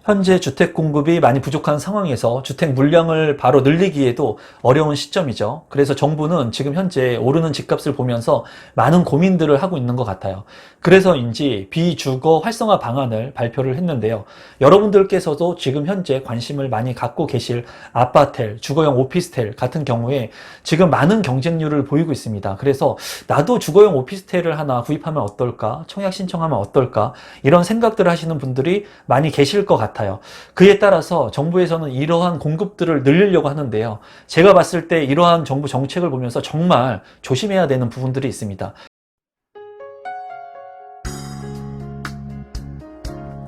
현재 주택 공급이 많이 부족한 상황에서 주택 물량을 바로 늘리기에도 어려운 시점이죠. 그래서 정부는 지금 현재 오르는 집값을 보면서 많은 고민들을 하고 있는 것 같아요. 그래서인지 비주거 활성화 방안을 발표를 했는데요. 여러분들께서도 지금 현재 관심을 많이 갖고 계실 아파텔, 주거용 오피스텔 같은 경우에 지금 많은 경쟁률을 보이고 있습니다. 그래서 나도 주거용 오피스텔을 하나 구입하면 어떨까? 청약 신청하면 어떨까? 이런 생각들을 하시는 분들이 많이 계실 것 같아요. 그에 따라서 정부에서는 이러한 공급들을 늘리려고 하는데요. 제가 봤을 때 이러한 정부 정책을 보면서 정말 조심해야 되는 부분들이 있습니다.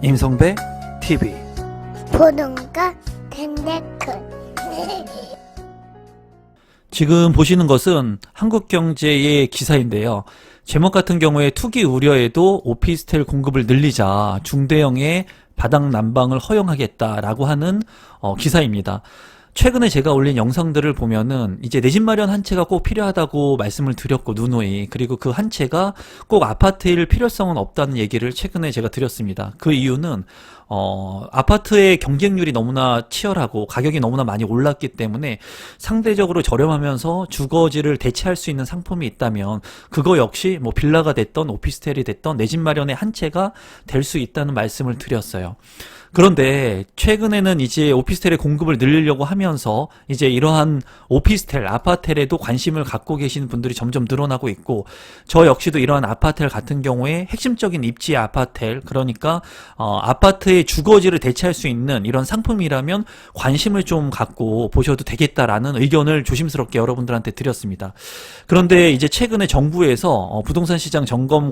임성배 TV 보는가 댄데크 지금 보시는 것은 한국경제의 기사인데요. 제목 같은 경우에 투기 우려에도 오피스텔 공급을 늘리자 중대형의 바닥 난방을 허용하겠다라고 하는 기사입니다. 최근에 제가 올린 영상들을 보면은 이제 내 집 마련 한 채가 꼭 필요하다고 말씀을 드렸고 누누이, 그리고 그 한 채가 꼭 아파트일 필요성은 없다는 얘기를 최근에 제가 드렸습니다. 그 이유는 아파트의 경쟁률이 너무나 치열하고 가격이 너무나 많이 올랐기 때문에 상대적으로 저렴하면서 주거지를 대체할 수 있는 상품이 있다면 그거 역시 뭐 빌라가 됐던 오피스텔이 됐던 내 집 마련의 한 채가 될 수 있다는 말씀을 드렸어요. 그런데 최근에는 이제 오피스텔의 공급을 늘리려고 하면서 이제 이러한 오피스텔, 아파텔에도 관심을 갖고 계시는 분들이 점점 늘어나고 있고, 저 역시도 이러한 아파텔 같은 경우에 핵심적인 입지의 아파텔, 그러니까 아파트의 주거지를 대체할 수 있는 이런 상품이라면 관심을 좀 갖고 보셔도 되겠다라는 의견을 조심스럽게 여러분들한테 드렸습니다. 그런데 이제 최근에 정부에서 부동산 시장 점검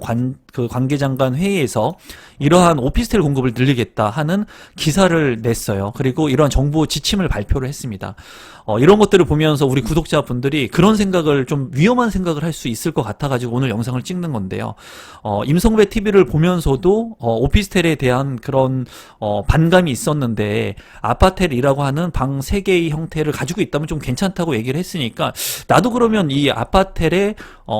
관계장관 회의에서 이러한 오피스텔 공급을 늘리겠다 하는 기사를 냈어요. 그리고 이러한 정부 지침을 발표를 했습니다. 이런 것들을 보면서 우리 구독자분들이 그런 생각을, 좀 위험한 생각을 할 수 있을 것 같아가지고 오늘 영상을 찍는 건데요. 임성배 TV를 보면서도 오피스텔에 대한 그런 반감이 있었는데, 아파텔이라고 하는 방 3개의 형태를 가지고 있다면 좀 괜찮다고 얘기를 했으니까 나도 그러면 이 아파텔에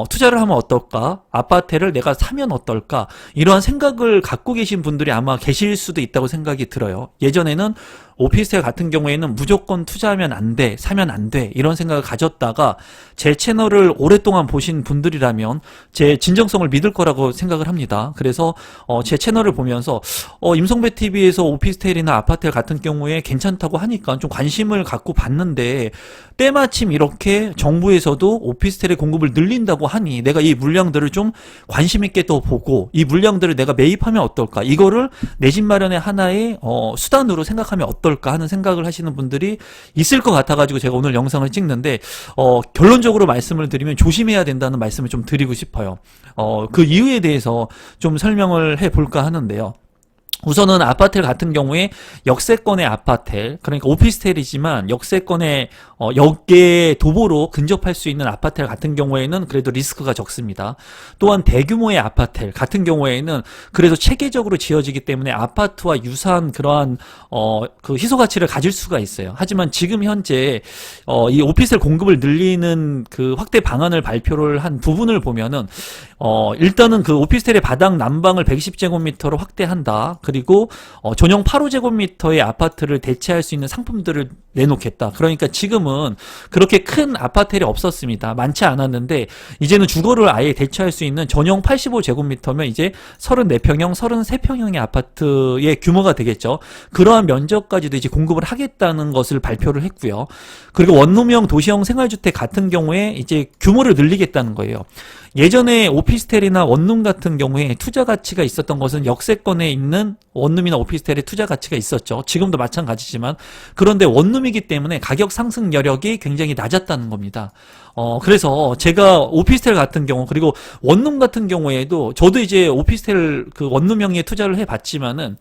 투자를 하면 어떨까? 아파텔을 내가 사면 어떨까? 이러한 생각을 갖고 계신 분들이 아마 계실 수도 있다고 생각이 들어요. 예전에는 오피스텔 같은 경우에는 무조건 투자하면 안 돼, 사면 안 돼, 이런 생각을 가졌다가 제 채널을 오랫동안 보신 분들이라면 제 진정성을 믿을 거라고 생각을 합니다. 그래서 제 채널을 보면서 임성배 TV에서 오피스텔이나 아파텔 같은 경우에 괜찮다고 하니까 좀 관심을 갖고 봤는데, 때마침 이렇게 정부에서도 오피스텔의 공급을 늘린다고 하니 내가 이 물량들을 좀 관심 있게 또 보고, 이 물량들을 내가 매입하면 어떨까, 이거를 내 집 마련의 하나의 수단으로 생각하면 어떨까 하는 생각을 하시는 분들이 있을 것 같아가지고 제가 오늘 영상을 찍는데, 결론적으로 말씀을 드리면 조심해야 된다는 말씀을 좀 드리고 싶어요. 그 이유에 대해서 좀 설명을 해볼까 하는데요. 우선은 아파텔 같은 경우에 역세권의 아파텔, 그러니까 오피스텔이지만 역세권의 역의 도보로 근접할 수 있는 아파텔 같은 경우에는 그래도 리스크가 적습니다. 또한 대규모의 아파텔 같은 경우에는 그래도 체계적으로 지어지기 때문에 아파트와 유사한 그러한 그 희소 가치를 가질 수가 있어요. 하지만 지금 현재 이 오피스텔 공급을 늘리는 그 확대 방안을 발표를 한 부분을 보면은 일단은 그 오피스텔의 바닥 난방을 120제곱미터로 확대한다. 그리고 전용 8호제곱미터의 아파트를 대체할 수 있는 상품들을 내놓겠다. 그러니까 지금은 그렇게 큰 아파텔이 없었습니다. 많지 않았는데 이제는 주거를 아예 대체할 수 있는 전용 85제곱미터면 이제 34평형, 33평형의 아파트의 규모가 되겠죠. 그러한 면적까지도 이제 공급을 하겠다는 것을 발표를 했고요. 그리고 원룸형 도시형 생활주택 같은 경우에 이제 규모를 늘리겠다는 거예요. 예전에 오피스텔이나 원룸 같은 경우에 투자 가치가 있었던 것은 역세권에 있는 원룸이나 오피스텔에 투자 가치가 있었죠. 지금도 마찬가지지만, 그런데 원룸이기 때문에 가격 상승 여력이 굉장히 낮았다는 겁니다. 그래서 제가 오피스텔 같은 경우, 그리고 원룸 같은 경우에도 저도 이제 오피스텔 그 원룸형에 투자를 해봤지만은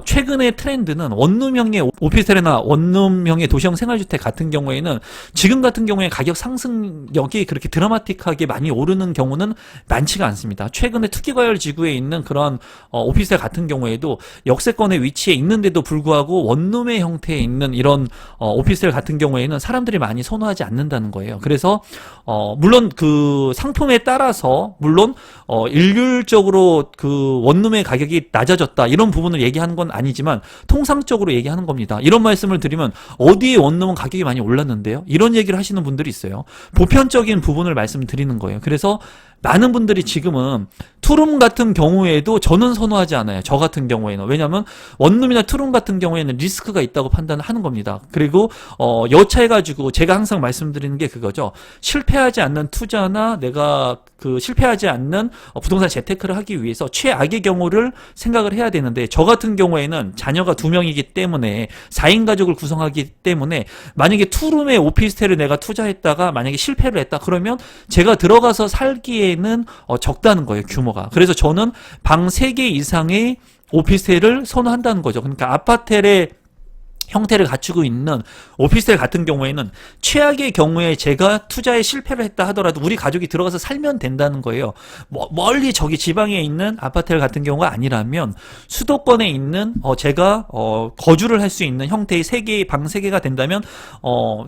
최근의 트렌드는 원룸형의 오피스텔이나 원룸형의 도시형 생활주택 같은 경우에는 지금 같은 경우에 가격 상승력이 그렇게 드라마틱하게 많이 오르는 경우는 많지가 않습니다. 최근에 투기과열 지구에 있는 그런 오피스텔 같은 경우에도 역세권의 위치에 있는데도 불구하고 원룸의 형태에 있는 이런 오피스텔 같은 경우에는 사람들이 많이 선호하지 않는다는 거예요. 그래서 물론 그 상품에 따라서 물론 일률적으로 그 원룸의 가격이 낮아졌다 이런 부분을 얘기하는 얘기하는 건 아니지만 통상적으로 얘기하는 겁니다. 이런 말씀을 드리면 어디에 원룸은 가격이 많이 올랐는데요? 이런 얘기를 하시는 분들이 있어요. 보편적인 부분을 말씀드리는 거예요. 그래서 많은 분들이 지금은 투룸 같은 경우에도 저는 선호하지 않아요. 저 같은 경우에는. 왜냐하면 원룸이나 투룸 같은 경우에는 리스크가 있다고 판단하는 겁니다. 그리고 여차해가지고 제가 항상 말씀드리는 게 그거죠. 실패하지 않는 투자나 내가 실패하지 않는 부동산 재테크를 하기 위해서 최악의 경우를 생각을 해야 되는데, 저 같은 경우에는 자녀가 2명이기 때문에 4인 가족을 구성하기 때문에 만약에 투룸에 오피스텔을 내가 투자했다가 만약에 실패를 했다 그러면 제가 들어가서 살기에는 적다는 거예요, 규모가. 그래서 저는 방 3개 이상의 오피스텔을 선호한다는 거죠. 그러니까 아파텔의 형태를 갖추고 있는 오피스텔 같은 경우에는 최악의 경우에 제가 투자에 실패를 했다 하더라도 우리 가족이 들어가서 살면 된다는 거예요. 멀리 저기 지방에 있는 아파텔 같은 경우가 아니라면 수도권에 있는 제가 거주를 할 수 있는 형태의 방 3개가 된다면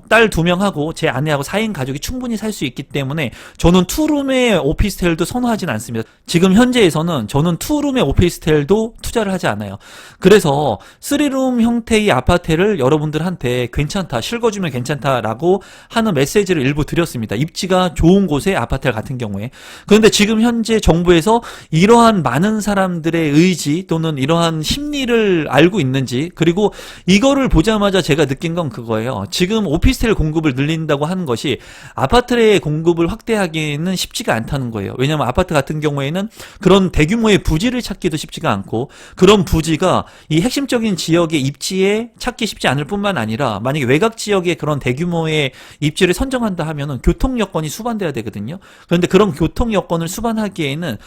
딸 2명하고 제 아내하고 4인 가족이 충분히 살 수 있기 때문에 저는 투룸의 오피스텔도 선호하진 않습니다. 지금 현재에서는 저는 투룸의 오피스텔도 투자를 하지 않아요. 그래서 3룸 형태의 아파트 를 여러분들한테 괜찮다, 실거주면 괜찮다라고 하는 메시지를 일부 드렸습니다. 입지가 좋은 곳의 아파트 같은 경우에. 그런데 지금 현재 정부에서 이러한 많은 사람들의 의지 또는 이러한 심리를 알고 있는지, 그리고 이거를 보자마자 제가 느낀 건 그거예요. 지금 오피스텔 공급을 늘린다고 하는 것이 아파트의 공급을 확대하기에는 쉽지가 않다는 거예요. 왜냐하면 아파트 같은 경우에는 그런 대규모의 부지를 찾기도 쉽지가 않고, 그런 부지가 이 핵심적인 지역의 입지에 찾기 쉽지 않을 뿐만 아니라 만약에 외곽 지역에 그런 대규모의 입지를 선정한다 하면은 교통 여건이 수반돼야 되거든요. 그런데 그런 교통 여건을 수반하기에는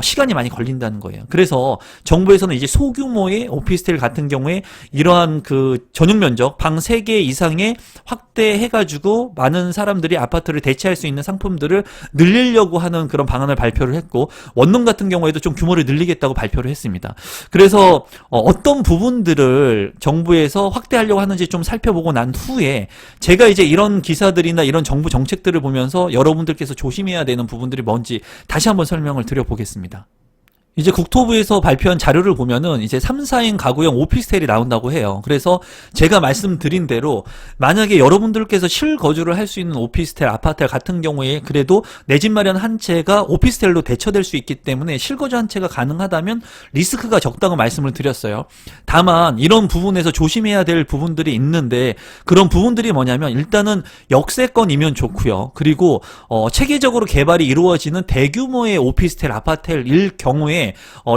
시간이 많이 걸린다는 거예요. 그래서 정부에서는 이제 소규모의 오피스텔 같은 경우에 이러한 전용 면적 방 3개 이상의 확대해가지고 많은 사람들이 아파트를 대체할 수 있는 상품들을 늘리려고 하는 그런 방안을 발표를 했고, 원룸 같은 경우에도 좀 규모를 늘리겠다고 발표를 했습니다. 그래서 어떤 부분들을 정부에서 확대하려고 하는지 좀 살펴보고 난 후에 제가 이제 이런 기사들이나 이런 정부 정책들을 보면서 여러분들께서 조심해야 되는 부분들이 뭔지 다시 한번 설명을 드려보겠습니다. 이제 국토부에서 발표한 자료를 보면은 이제 3, 4인 가구형 오피스텔이 나온다고 해요. 그래서 제가 말씀드린 대로 만약에 여러분들께서 실거주를 할 수 있는 오피스텔, 아파트 같은 경우에 그래도 내 집 마련 한 채가 오피스텔로 대처될 수 있기 때문에 실거주 한 채가 가능하다면 리스크가 적다고 말씀을 드렸어요. 다만 이런 부분에서 조심해야 될 부분들이 있는데, 그런 부분들이 뭐냐면 일단은 역세권이면 좋고요. 그리고 체계적으로 개발이 이루어지는 대규모의 오피스텔, 아파트일 경우에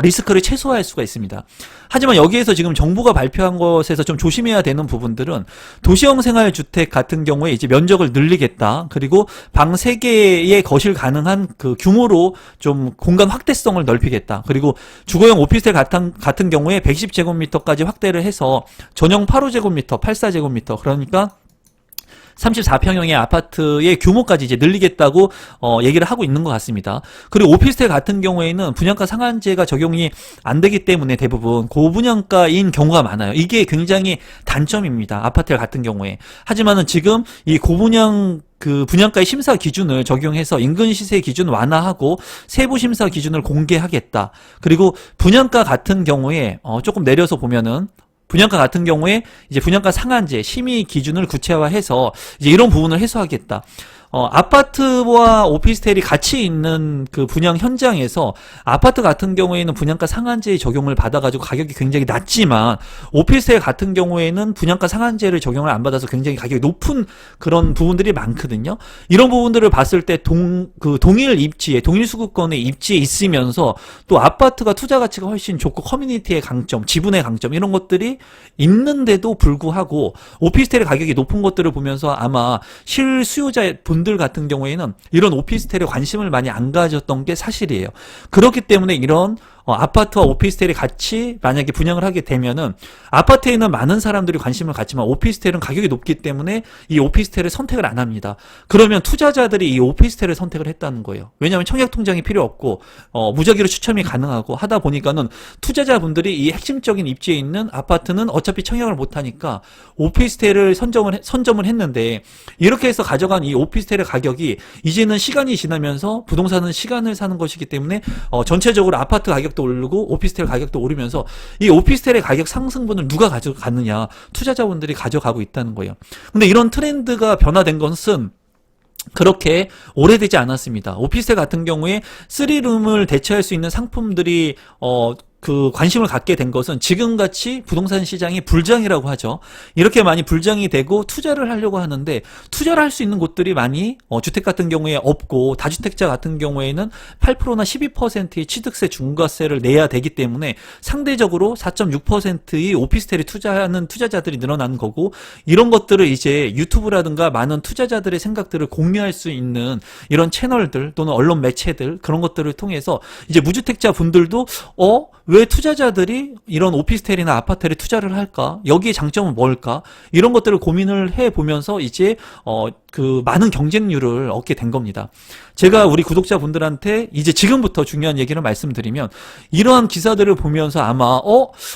리스크를 최소화할 수가 있습니다. 하지만 여기에서 지금 정부가 발표한 것에서 좀 조심해야 되는 부분들은 도시형 생활주택 같은 경우에 이제 면적을 늘리겠다. 그리고 방 3개의 거실 가능한 규모로 좀 공간 확대성을 넓히겠다. 그리고 주거용 오피스텔 같은 경우에 120제곱미터까지 확대를 해서 전용 85제곱미터, 84제곱미터, 그러니까 34평형의 아파트의 규모까지 이제 늘리겠다고 얘기를 하고 있는 것 같습니다. 그리고 오피스텔 같은 경우에는 분양가 상한제가 적용이 안 되기 때문에 대부분 고분양가인 경우가 많아요. 이게 굉장히 단점입니다. 아파트 같은 경우에. 하지만은 지금 이 고분양 분양가의 심사 기준을 적용해서 인근 시세 기준 완화하고 세부 심사 기준을 공개하겠다. 그리고 분양가 같은 경우에 조금 내려서 보면은 분양가 같은 경우에 이제 분양가 상한제, 심의 기준을 구체화해서 이제 이런 부분을 해소하겠다. 아파트와 오피스텔이 같이 있는 분양 현장에서 아파트 같은 경우에는 분양가 상한제의 적용을 받아가지고 가격이 굉장히 낮지만 오피스텔 같은 경우에는 분양가 상한제를 적용을 안 받아서 굉장히 가격이 높은 그런 부분들이 많거든요. 이런 부분들을 봤을 때 동일 입지에, 동일 수급권의 입지에 있으면서 또 아파트가 투자 가치가 훨씬 좋고 커뮤니티의 강점, 지분의 강점 이런 것들이 있는데도 불구하고 오피스텔의 가격이 높은 것들을 보면서 아마 실수요자 분들 같은 경우에는 이런 오피스텔에 관심을 많이 안 가졌던 게 사실이에요. 그렇기 때문에 이런 아파트와 오피스텔이 같이 만약에 분양을 하게 되면은 아파트에는 많은 사람들이 관심을 갖지만 오피스텔은 가격이 높기 때문에 이 오피스텔을 선택을 안 합니다. 그러면 투자자들이 이 오피스텔을 선택을 했다는 거예요. 왜냐하면 청약통장이 필요 없고 무작위로 추첨이 가능하고 하다 보니까는 투자자분들이 이 핵심적인 입지에 있는 아파트는 어차피 청약을 못하니까 오피스텔을 선점을 했는데, 이렇게 해서 가져간 이 오피스텔의 가격이 이제는 시간이 지나면서 부동산은 시간을 사는 것이기 때문에 전체적으로 아파트 가격 가격도 오르고 오피스텔 가격도 오르면서 이 오피스텔의 가격 상승분을 누가 가져갔느냐? 투자자분들이 가져가고 있다는 거예요. 근데 이런 트렌드가 변화된 것은 그렇게 오래되지 않았습니다. 오피스텔 같은 경우에 3룸을 대체할 수 있는 상품들이 관심을 갖게 된 것은 지금같이 부동산 시장이 불장이라고 하죠. 이렇게 많이 불장이 되고 투자를 하려고 하는데 투자를 할 수 있는 곳들이 많이 주택 같은 경우에 없고 다주택자 같은 경우에는 8%나 12%의 취득세 중과세를 내야 되기 때문에 상대적으로 4.6%의 오피스텔에 투자하는 투자자들이 늘어나는 거고 이런 것들을 이제 유튜브라든가 많은 투자자들의 생각들을 공유할 수 있는 이런 채널들 또는 언론 매체들 그런 것들을 통해서 이제 무주택자 분들도 왜 투자자들이 이런 오피스텔이나 아파트에 투자를 할까? 여기에 장점은 뭘까? 이런 것들을 고민을 해보면서 이제 많은 경쟁률을 얻게 된 겁니다. 제가 우리 구독자분들한테 이제 지금부터 중요한 얘기를 말씀드리면 이러한 기사들을 보면서 아마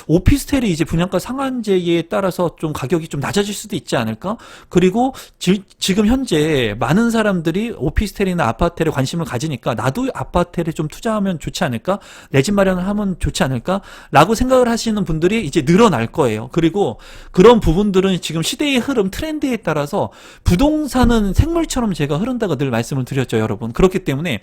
오피스텔이 이제 분양가 상한제에 따라서 좀 가격이 좀 낮아질 수도 있지 않을까? 그리고 지금 현재 많은 사람들이 오피스텔이나 아파트에 관심을 가지니까 나도 아파트에 좀 투자하면 좋지 않을까? 내 집 마련을 하면 좋지 않을까? 라고 생각을 하시는 분들이 이제 늘어날 거예요. 그리고 그런 부분들은 지금 시대의 흐름, 트렌드에 따라서 부동산은 생물처럼 제가 흐른다고 늘 말씀을 드렸죠, 여러분. 그렇기 때문에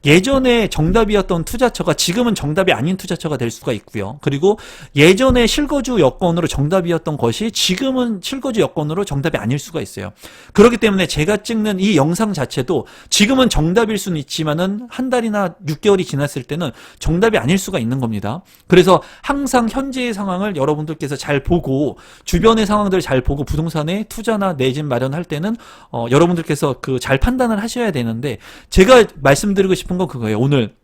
예전에 정답이었던 투자처가 지금은 정답이 아닌 투자처가 될 수가 있고요. 그리고 예전에 실거주 여건으로 정답이었던 것이 지금은 실거주 여건으로 정답이 아닐 수가 있어요. 그렇기 때문에 제가 찍는 이 영상 자체도 지금은 정답일 수는 있지만은 한 달이나 6개월이 지났을 때는 정답이 아닐 수가 있는 겁니다. 그래서 항상 현재의 상황을 여러분들께서 잘 보고 주변의 상황들을 잘 보고 부동산에 투자나 내 집 마련할 때는 여러분들께서 잘 판단을 하셔야 되는데 제가 말씀드리고 싶은 건 그거예요. 오늘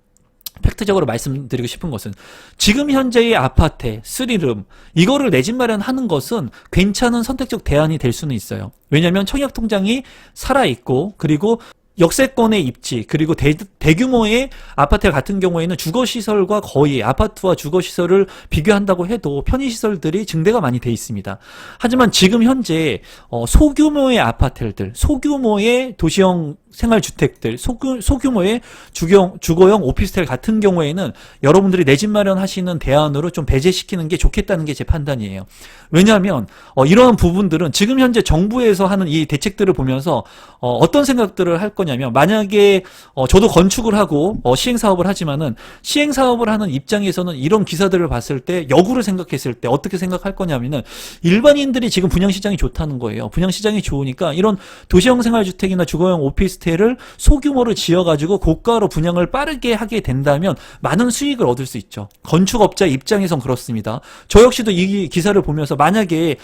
팩트적으로 말씀드리고 싶은 것은 지금 현재의 아파트, 3룸 이거를 내 집 마련하는 것은 괜찮은 선택적 대안이 될 수는 있어요. 왜냐하면 청약통장이 살아있고 그리고 역세권의 입지 그리고 대규모의 아파트 같은 경우에는 주거시설과 거의 아파트와 주거시설을 비교한다고 해도 편의시설들이 증대가 많이 돼 있습니다. 하지만 지금 현재 소규모의 아파트들, 소규모의 도시형 생활주택들, 소규모의 주거용 오피스텔 같은 경우에는 여러분들이 내 집 마련하시는 대안으로 좀 배제시키는 게 좋겠다는 게 제 판단이에요. 왜냐하면 이러한 부분들은 지금 현재 정부에서 하는 이 대책들을 보면서 어떤 생각들을 할 거냐면 만약에 저도 건축을 하고 시행사업을 하지만은 시행사업을 하는 입장에서는 이런 기사들을 봤을 때 역으로 생각했을 때 어떻게 생각할 거냐면은 일반인들이 지금 분양시장이 좋다는 거예요. 분양시장이 좋으니까 이런 도시형 생활주택이나 주거용 오피스텔을 소규모로 지어가지고 고가로 분양을 빠르게 하게 된다면 많은 수익을 얻을 수 있죠. 건축업자 입장에선 그렇습니다. 저 역시도 이 기사를 보면서 만약에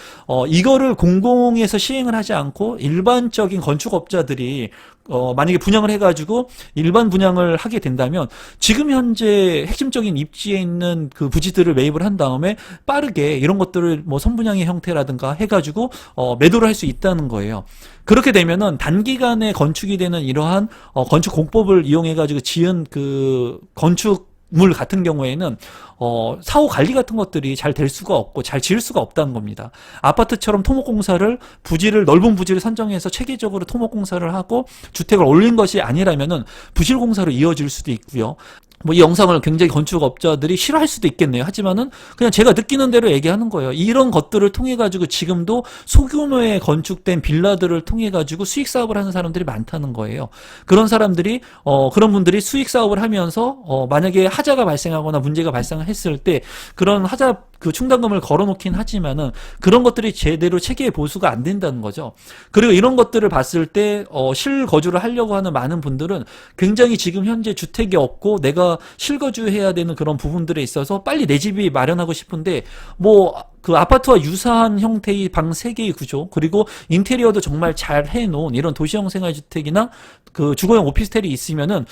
이거를 공공에서 시행을 하지 않고 일반적인 건축업자들이 만약에 분양을 해가지고 일반 분양을 하게 된다면 지금 현재 핵심적인 입지에 있는 그 부지들을 매입을 한 다음에 빠르게 이런 것들을 뭐 선분양의 형태라든가 해가지고 매도를 할 수 있다는 거예요. 그렇게 되면은 단기간에 건축이 되는 이러한 건축 공법을 이용해가지고 지은 그 건축물 같은 경우에는 사후 관리 같은 것들이 잘 될 수가 없고 잘 지을 수가 없다는 겁니다. 아파트처럼 토목공사를 넓은 부지를 선정해서 체계적으로 토목공사를 하고 주택을 올린 것이 아니라면은 부실공사로 이어질 수도 있고요. 뭐 이 영상을 굉장히 건축업자들이 싫어할 수도 있겠네요. 하지만은 그냥 제가 느끼는 대로 얘기하는 거예요. 이런 것들을 통해 가지고 지금도 소규모의 건축된 빌라들을 통해 가지고 수익 사업을 하는 사람들이 많다는 거예요. 그런 사람들이 그런 분들이 수익 사업을 하면서 만약에 하자가 발생하거나 문제가 발생했을 때 그런 하자 충당금을 걸어놓긴 하지만은 그런 것들이 제대로 체계 보수가 안 된다는 거죠. 그리고 이런 것들을 봤을 때 실거주를 하려고 하는 많은 분들은 굉장히 지금 현재 주택이 없고 내가 실거주해야 되는 그런 부분들에 있어서 빨리 내 집이 마련하고 싶은데 그 아파트와 유사한 형태의 방 3개의 구조 그리고 인테리어도 정말 잘 해놓은 이런 도시형 생활주택이나 그 주거용 오피스텔이 있으면은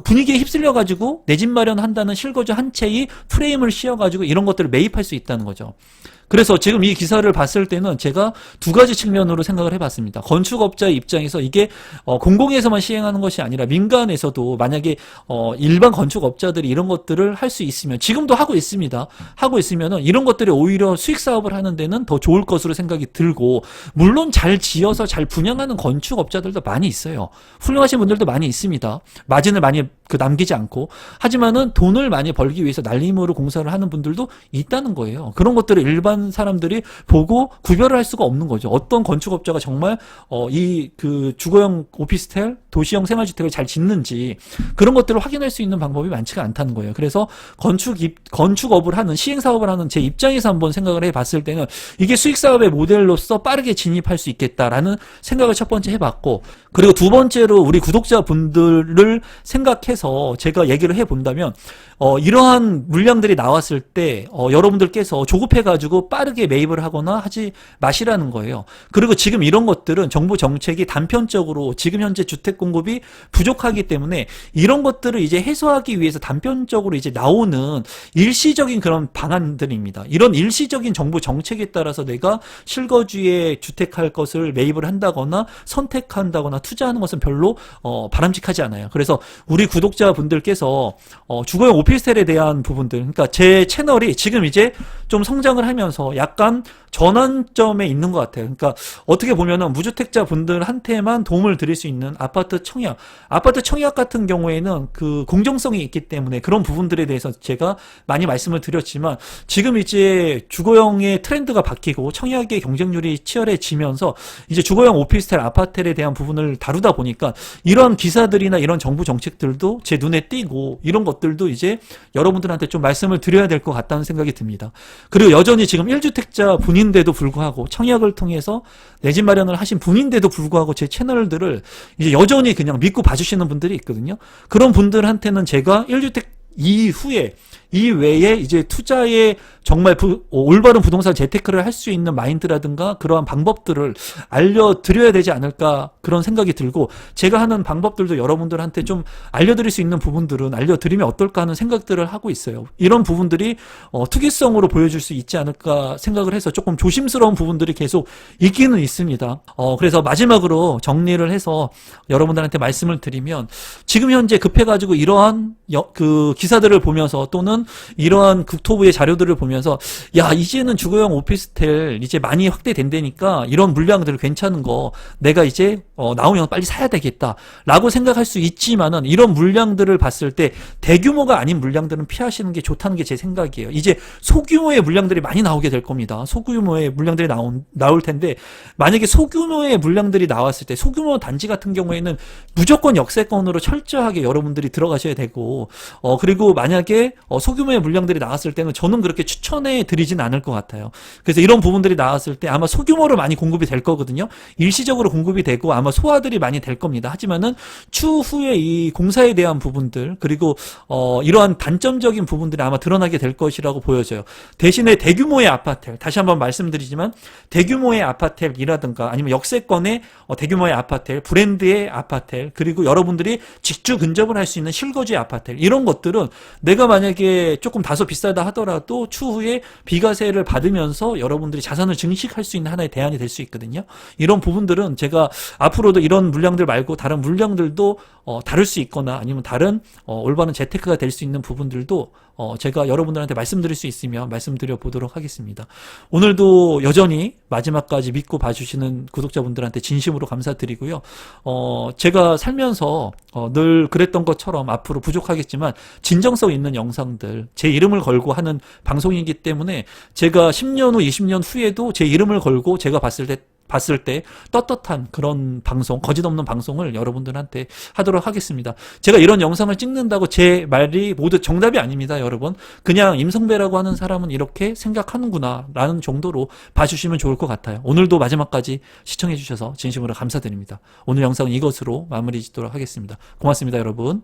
분위기에 휩쓸려 가지고 내 집 마련한다는 실거주 한 채의 프레임을 씌워 가지고 이런 것들을 매입할 수 있다는 거죠. 그래서 지금 이 기사를 봤을 때는 제가 두 가지 측면으로 생각을 해봤습니다. 건축업자의 입장에서 이게 공공에서만 시행하는 것이 아니라 민간에서도 만약에 일반 건축업자들이 이런 것들을 할 수 있으면 지금도 하고 있습니다. 하고 있으면은 이런 것들이 오히려 수익 사업을 하는 데는 더 좋을 것으로 생각이 들고 물론 잘 지어서 잘 분양하는 건축업자들도 많이 있어요. 훌륭하신 분들도 많이 있습니다. 마진을 많이 남기지 않고. 하지만은 돈을 많이 벌기 위해서 날림으로 공사를 하는 분들도 있다는 거예요. 그런 것들을 일반 사람들이 보고 구별을 할 수가 없는 거죠. 어떤 건축업자가 정말 이 그 주거용 오피스텔, 도시형 생활주택을 잘 짓는지 그런 것들을 확인할 수 있는 방법이 많지가 않다는 거예요. 그래서 건축업을 하는, 시행사업을 하는 제 입장에서 한번 생각을 해봤을 때는 이게 수익사업의 모델로서 빠르게 진입할 수 있겠다라는 생각을 첫 번째 해봤고, 그리고 두 번째로 우리 구독자분들을 생각해서 제가 얘기를 해본다면 이러한 물량들이 나왔을 때 여러분들께서 조급해가지고 빠르게 매입을 하거나 하지 마시라는 거예요. 그리고 지금 이런 것들은 정부 정책이 단편적으로 지금 현재 주택 공급이 부족하기 때문에 이런 것들을 이제 해소하기 위해서 단편적으로 이제 나오는 일시적인 그런 방안들입니다. 이런 일시적인 정부 정책에 따라서 내가 실거주에 주택할 것을 매입을 한다거나 선택한다거나 투자하는 것은 별로 바람직하지 않아요. 그래서 우리 구독자분들께서 주거용 오피스텔에 대한 부분들, 그러니까 제 채널이 지금 이제 좀 성장을 하면서 약간 전환점에 있는 것 같아요. 그러니까 어떻게 보면은 무주택자 분들한테만 도움을 드릴 수 있는 아파트 청약 같은 경우에는 그 공정성이 있기 때문에 그런 부분들에 대해서 제가 많이 말씀을 드렸지만, 지금 이제 주거용의 트렌드가 바뀌고 청약의 경쟁률이 치열해지면서 이제 주거용 오피스텔, 아파트에 대한 부분을 다루다 보니까 이런 기사들이나 이런 정부 정책들도 제 눈에 띄고 이런 것들도 이제 여러분들한테 좀 말씀을 드려야 될 것 같다는 생각이 듭니다. 그리고 여전히 지금 1주택자 분인데도 불구하고 청약을 통해서 내 집 마련을 하신 분인데도 불구하고 제 채널들을 이제 여전히 그냥 믿고 봐주시는 분들이 있거든요. 그런 분들한테는 제가 1주택 이외에 이제 투자에 정말 올바른 부동산 재테크를 할 수 있는 마인드라든가 그러한 방법들을 알려드려야 되지 않을까, 그런 생각이 들고, 제가 하는 방법들도 여러분들한테 좀 알려드릴 수 있는 부분들은 알려드리면 어떨까 하는 생각들을 하고 있어요. 이런 부분들이 특이성으로 보여줄 수 있지 않을까 생각을 해서 조금 조심스러운 부분들이 계속 있기는 있습니다. 그래서 마지막으로 정리를 해서 여러분들한테 말씀을 드리면, 지금 현재 급해가지고 이러한 그 기사들을 보면서 또는 이러한 국토부의 자료들을 보면서 야, 이제는 주거용 오피스텔 이제 많이 확대된다니까 이런 물량들 괜찮은 거 내가 이제 나오면 빨리 사야 되겠다 라고 생각할 수 있지만은, 이런 물량들을 봤을 때 대규모가 아닌 물량들은 피하시는 게 좋다는 게 제 생각이에요. 이제 소규모의 물량들이 많이 나오게 될 겁니다. 소규모의 물량들이 나올 텐데, 만약에 소규모의 물량들이 나왔을 때 소규모 단지 같은 경우에는 무조건 역세권으로 철저하게 여러분들이 들어가셔야 되고, 그리고 만약에 소규모의 물량들이 나왔을 때는 저는 그렇게 추천해 드리진 않을 것 같아요. 그래서 이런 부분들이 나왔을 때 아마 소규모로 많이 공급이 될 거거든요. 일시적으로 공급이 되고 아마 소화들이 많이 될 겁니다. 하지만은 추후에 이 공사에 대한 부분들, 그리고 이러한 단점적인 부분들이 아마 드러나게 될 것이라고 보여져요. 대신에 대규모의 아파트, 다시 한번 말씀드리지만 대규모의 아파트이라든가 아니면 역세권의 대규모의 아파트, 브랜드의 아파트, 그리고 여러분들이 직주 근접을 할 수 있는 실거주의 아파트, 이런 것들은 내가 만약에 조금 다소 비싸다 하더라도 추후에 비과세를 받으면서 여러분들이 자산을 증식할 수 있는 하나의 대안이 될 수 있거든요. 이런 부분들은 제가 앞으로도 이런 물량들 말고 다른 물량들도 다룰 수 있거나 아니면 다른 올바른 재테크가 될 수 있는 부분들도 제가 여러분들한테 말씀드릴 수 있으면 말씀드려 보도록 하겠습니다. 오늘도 여전히 마지막까지 믿고 봐주시는 구독자분들한테 진심으로 감사드리고요. 제가 살면서 늘 그랬던 것처럼 앞으로 부족하겠지만 진정성 있는 영상들, 제 이름을 걸고 하는 방송이기 때문에 제가 10년 후, 20년 후에도 제 이름을 걸고 제가 봤을 때 떳떳한 그런 방송, 거짓없는 방송을 여러분들한테 하도록 하겠습니다. 제가 이런 영상을 찍는다고 제 말이 모두 정답이 아닙니다, 여러분. 그냥 임성배라고 하는 사람은 이렇게 생각하는구나 라는 정도로 봐주시면 좋을 것 같아요. 오늘도 마지막까지 시청해 주셔서 진심으로 감사드립니다. 오늘 영상은 이것으로 마무리 짓도록 하겠습니다. 고맙습니다, 여러분.